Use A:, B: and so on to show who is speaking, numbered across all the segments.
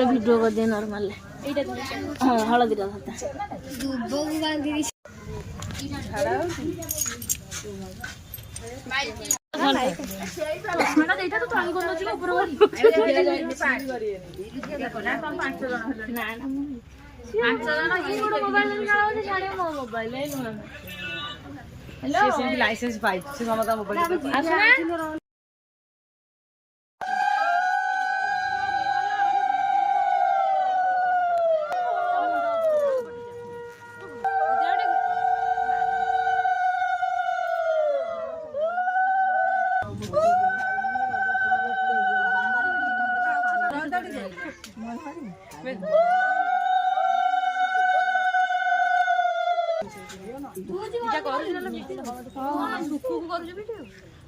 A: video कर दिए normal हाँ हलदी
B: लाइसेंस पाई ममता मोबाइल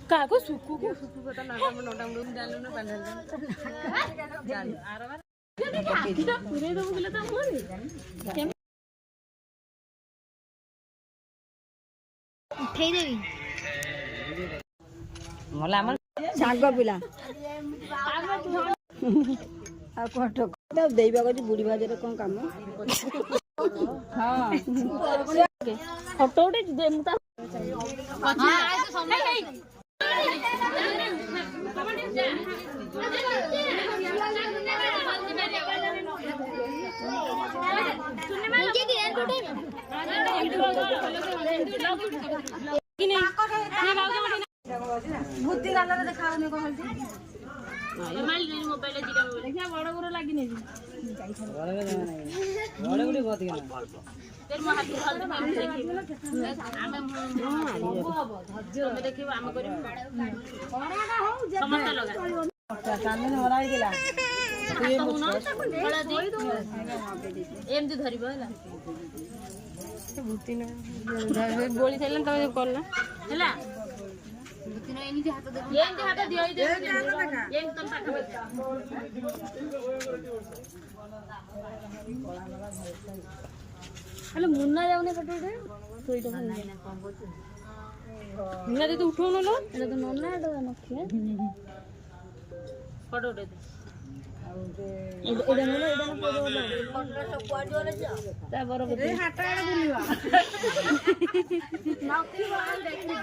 A: काको सुकु को
B: साग पिला देवा कर बुढ़ी भाजर कौन काम हाँ
A: फोटो
B: भूति गालर देखा
A: मोबाइल देखिए बड़ गुड़ लगी नहीं एमती धर बोली सारे तुम कला हाथ दियो मुन्ना जाऊने फोटो मुन्ना दे तो उठो न लो एटा तो नन्ना एटा नखिया फोटो उठे दे एटा न लो एटा न फोटो उठे फोटो सब क्वाड वाला जा ता बरोबर ए हाटा बुलिवा नौकरी वाला देखि